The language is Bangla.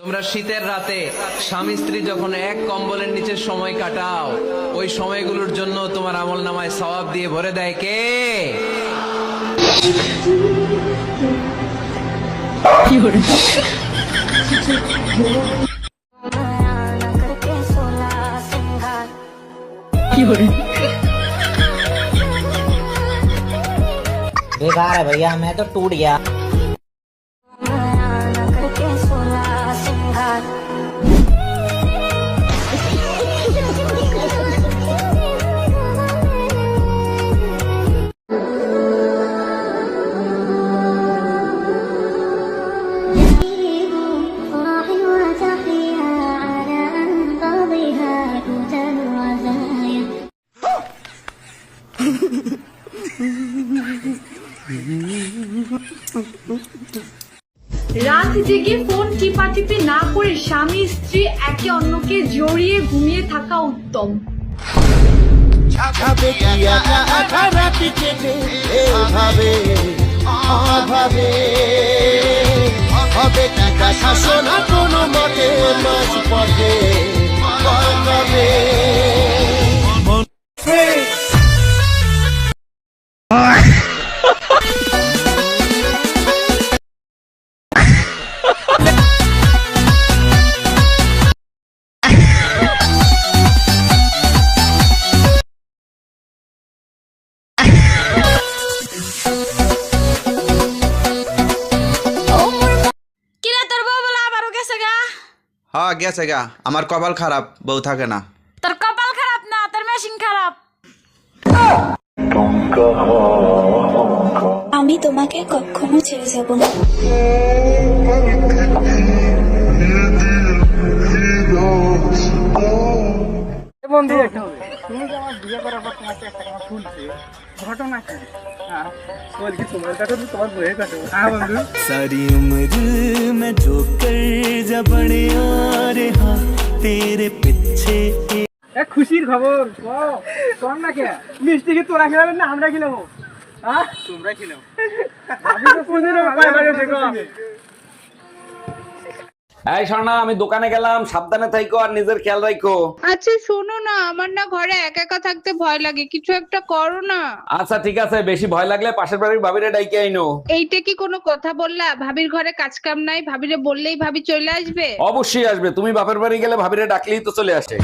তোমরা শীতের রাতে স্বামী স্ত্রী যখন এক কম্বলের নিচে সময় কাটাও, ওই সময়গুলোর জন্য তোমার আমলনামায় সওয়াব দিয়ে ভরে দেয় কে? बेकार है भैया, मैं तो टूट गया। রাত জেগে ফোন টিপাটিপি না করে স্বামী স্ত্রী একে অন্যকে জড়িয়ে ঘুমিয়ে থাকা উত্তম। কোনো মতে মাঝ পথে হ্যাঁ গেছে গা, আমার কপাল খারাপ, বউ থাকে না। তোর কপাল খারাপ না, তোর মেশিন খারাপ। আমি তোমাকে কখনো ছেড়ে যাব না। বন্ধু, তুমি যে আমার বিয়ে করার পর তোমাকে একটা কথা শুনছি, ঘটনা কি? বলছি তোমার কাছে তো তোমার বইয়ের কাছে। হ্যাঁ বন্ধু, सारी उम्र मैं जो कर जा बड़े और हाँ तेरे पीछे। এক খুশির খবর কম না কে? মিষ্টি কি তোরা খেলাবেন না আমরা খেলাবো? হ্যাঁ তোমরা খেলাও। আমি তো কোনদিনও বাইরে দেখো। এই শোনা, আমি দোকানে গেলাম, সাবধানে থাইকো আর নিজের খেয়াল রাখো। আচ্ছা শোনো না, আমার না ঘরে একা একা থাকতে ভয় লাগে, কিছু একটা করো না। আচ্ছা ঠিক আছে, বেশি ভয় লাগলে পাশের বাড়ির ভাবিরে ডাইকে আইনো। এইটা কি কোনো কথা বললা? ভাবির ঘরে কাজ কাম নাই, ভাবিরে বললেই ভাবি চলে আসবে? অবশ্যই আসবে, তুমি বাপের বাড়ি গেলে ভাবিরে ডাকলেই তো চলে আসে।